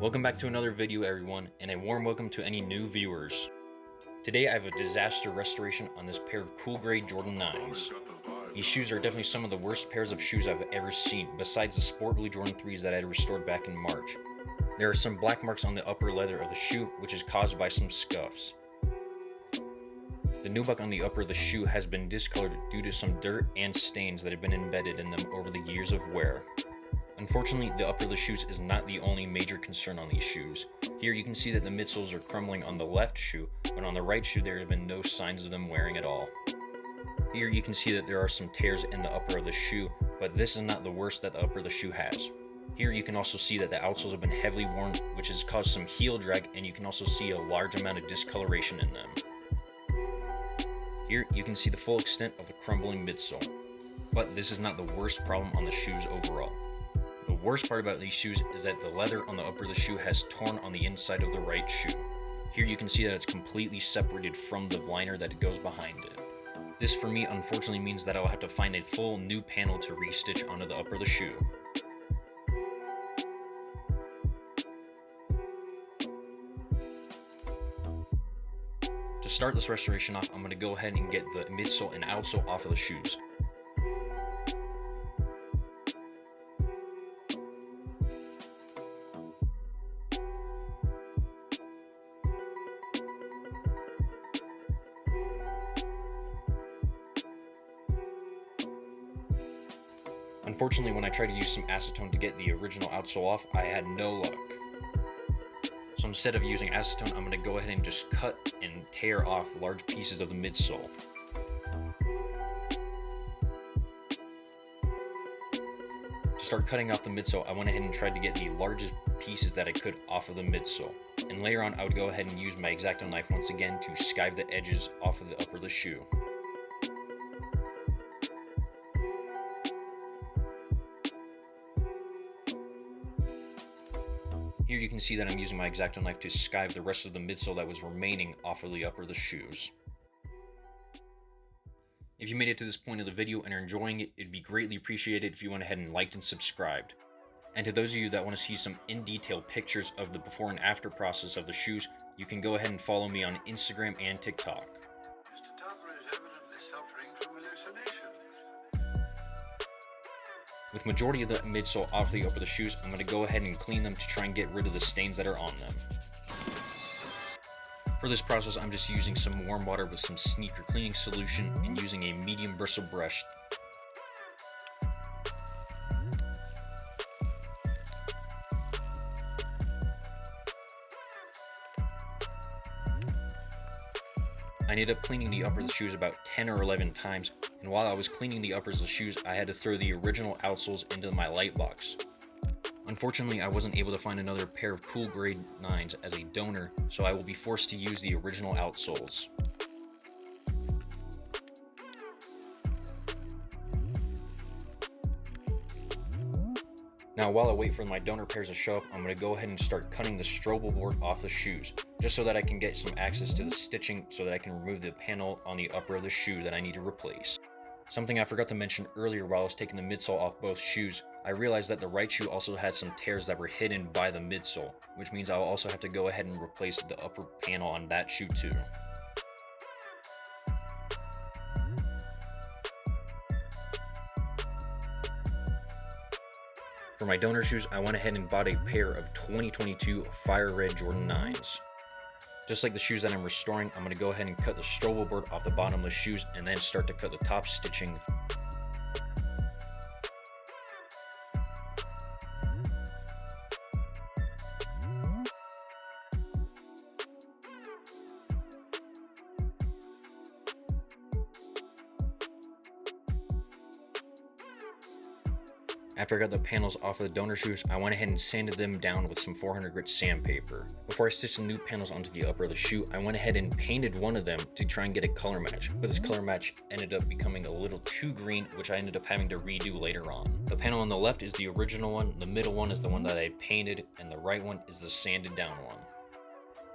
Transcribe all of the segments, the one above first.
Welcome back to another video everyone, and a warm welcome to any new viewers. Today I have a disaster restoration on this pair of cool gray Jordan 9s. These shoes are definitely some of the worst pairs of shoes I've ever seen, besides the sport blue Jordan 3s that I had restored back in March. There are some black marks on the upper leather of the shoe, which is caused by some scuffs. The nubuck on the upper of the shoe has been discolored due to some dirt and stains that have been embedded in them over the years of wear. Unfortunately, the upper of the shoes is not the only major concern on these shoes. Here you can see that the midsoles are crumbling on the left shoe, but on the right shoe there have been no signs of them wearing at all. Here you can see that there are some tears in the upper of the shoe, but this is not the worst that the upper of the shoe has. Here you can also see that the outsoles have been heavily worn, which has caused some heel drag, and you can also see a large amount of discoloration in them. Here you can see the full extent of the crumbling midsole. But this is not the worst problem on the shoes overall. The worst part about these shoes is that the leather on the upper of the shoe has torn on the inside of the right shoe. Here you can see that it's completely separated from the liner that goes behind it. This for me unfortunately means that I will have to find a full new panel to restitch onto the upper of the shoe. To start this restoration off, I'm going to go ahead and get the midsole and outsole off of the shoes. Unfortunately, when I tried to use some acetone to get the original outsole off, I had no luck. So instead of using acetone, I'm going to go ahead and just cut and tear off large pieces of the midsole. To start cutting off the midsole, I went ahead and tried to get the largest pieces that I could off of the midsole. And later on, I would go ahead and use my X-Acto knife once again to skive the edges off of the upper of the shoe. Here you can see that I'm using my X-Acto knife to skive the rest of the midsole that was remaining off of the upper of the shoes. If you made it to this point of the video and are enjoying it, it'd be greatly appreciated if you went ahead and liked and subscribed. And to those of you that want to see some in-detail pictures of the before and after process of the shoes, you can go ahead and follow me on Instagram and TikTok. Mr. Tupper is evidently suffering from hallucinations. With majority of the midsole off the upper of the shoes, I'm going to go ahead and clean them to try and get rid of the stains that are on them. For this process, I'm just using some warm water with some sneaker cleaning solution and using a medium bristle brush. I ended up cleaning the upper of the shoes about 10 or 11 times, and while I was cleaning the uppers of the shoes, I had to throw the original outsoles into my light box. Unfortunately, I wasn't able to find another pair of cool grade 9s as a donor, so I will be forced to use the original outsoles. Now while I wait for my donor pairs to show up, I'm going to go ahead and start cutting the strobe board off the shoes, just so that I can get some access to the stitching so that I can remove the panel on the upper of the shoe that I need to replace. Something I forgot to mention earlier while I was taking the midsole off both shoes, I realized that the right shoe also had some tears that were hidden by the midsole, which means I'll also have to go ahead and replace the upper panel on that shoe too. For my donor shoes, I went ahead and bought a pair of 2022 Fire Red Jordan 9s. Just like the shoes that I'm restoring, I'm going to go ahead and cut the strobe board off the bottom of the shoes and then start to cut the top stitching. After I got the panels off of the donor shoes, I went ahead and sanded them down with some 400 grit sandpaper. Before I stitched the new panels onto the upper of the shoe, I went ahead and painted one of them to try and get a color match, but this color match ended up becoming a little too green, which I ended up having to redo later on. The panel on the left is the original one, the middle one is the one that I painted, and the right one is the sanded down one.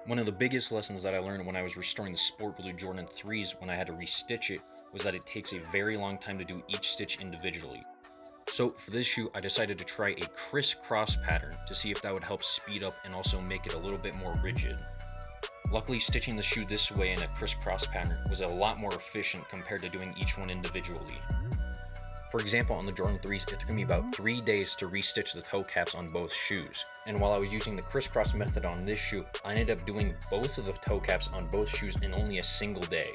One of the biggest lessons that I learned when I was restoring the sport blue Jordan 3s when I had to restitch it was that it takes a very long time to do each stitch individually. So for this shoe, I decided to try a crisscross pattern to see if that would help speed up and also make it a little bit more rigid. Luckily, stitching the shoe this way in a crisscross pattern was a lot more efficient compared to doing each one individually. For example, on the Jordan 3s, it took me about 3 days to restitch the toe caps on both shoes. And while I was using the crisscross method on this shoe, I ended up doing both of the toe caps on both shoes in only a single day.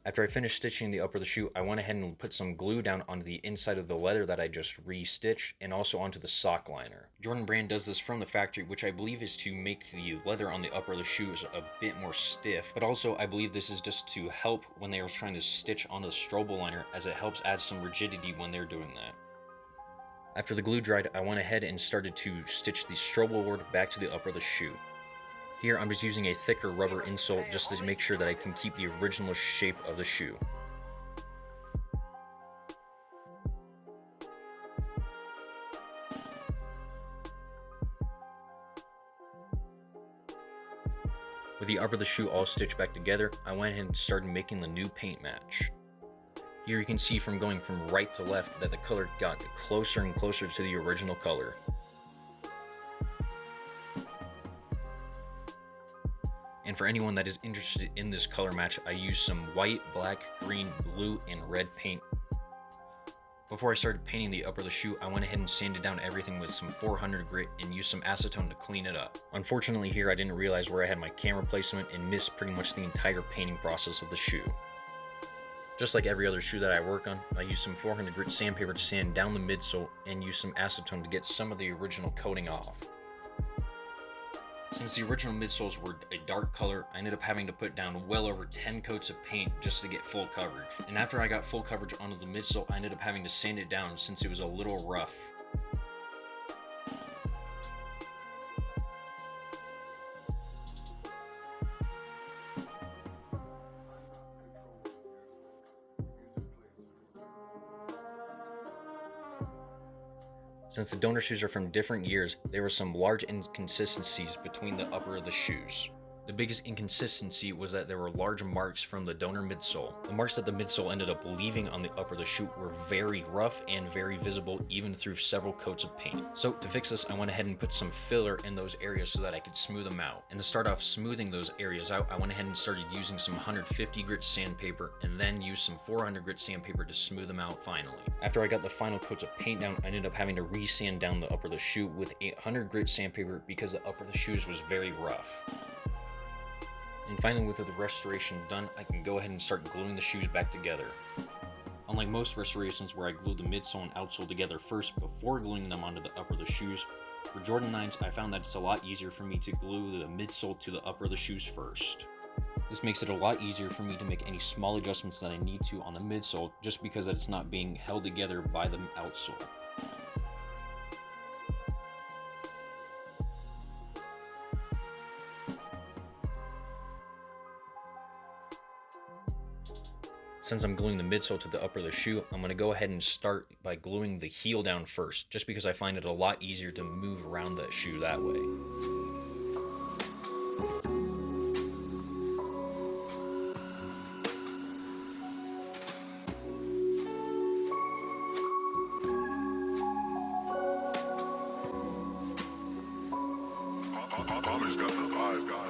After I finished stitching the upper of the shoe, I went ahead and put some glue down onto the inside of the leather that I just re-stitched and also onto the sock liner. Jordan Brand does this from the factory, which I believe is to make the leather on the upper of the shoes a bit more stiff, but also I believe this is just to help when they are trying to stitch on the strobo liner, as it helps add some rigidity when they're doing that. After the glue dried, I went ahead and started to stitch the strobo board back to the upper of the shoe. Here I'm just using a thicker rubber insole just to make sure that I can keep the original shape of the shoe. With the upper of the shoe all stitched back together, I went ahead and started making the new paint match. Here you can see from going from right to left that the color got closer and closer to the original color. And for anyone that is interested in this color match, I used some white, black, green, blue, and red paint. Before I started painting the upper of the shoe, I went ahead and sanded down everything with some 400 grit and used some acetone to clean it up. Unfortunately here I didn't realize where I had my camera placement and missed pretty much the entire painting process of the shoe. Just like every other shoe that I work on, I use some 400 grit sandpaper to sand down the midsole and use some acetone to get some of the original coating off. Since the original midsoles were a dark color, I ended up having to put down well over 10 coats of paint just to get full coverage. And after I got full coverage onto the midsole, I ended up having to sand it down since it was a little rough. Since the donor shoes are from different years, there were some large inconsistencies between the upper of the shoes. The biggest inconsistency was that there were large marks from the donor midsole. The marks that the midsole ended up leaving on the upper of the shoe were very rough and very visible even through several coats of paint. So to fix this, I went ahead and put some filler in those areas so that I could smooth them out. And to start off smoothing those areas out, I went ahead and started using some 150 grit sandpaper and then used some 400 grit sandpaper to smooth them out finally. After I got the final coats of paint down, I ended up having to re-sand down the upper of the shoe with 800 grit sandpaper because the upper of the shoes was very rough. And finally, with the restoration done, I can go ahead and start gluing the shoes back together. Unlike most restorations where I glue the midsole and outsole together first before gluing them onto the upper of the shoes, for Jordan 9s I found that it's a lot easier for me to glue the midsole to the upper of the shoes first. This makes it a lot easier for me to make any small adjustments that I need to on the midsole just because it's not being held together by the outsole. Since I'm gluing the midsole to the upper of the shoe, I'm going to go ahead and start by gluing the heel down first, just because I find it a lot easier to move around that shoe that way. Homage got the vibe, guys.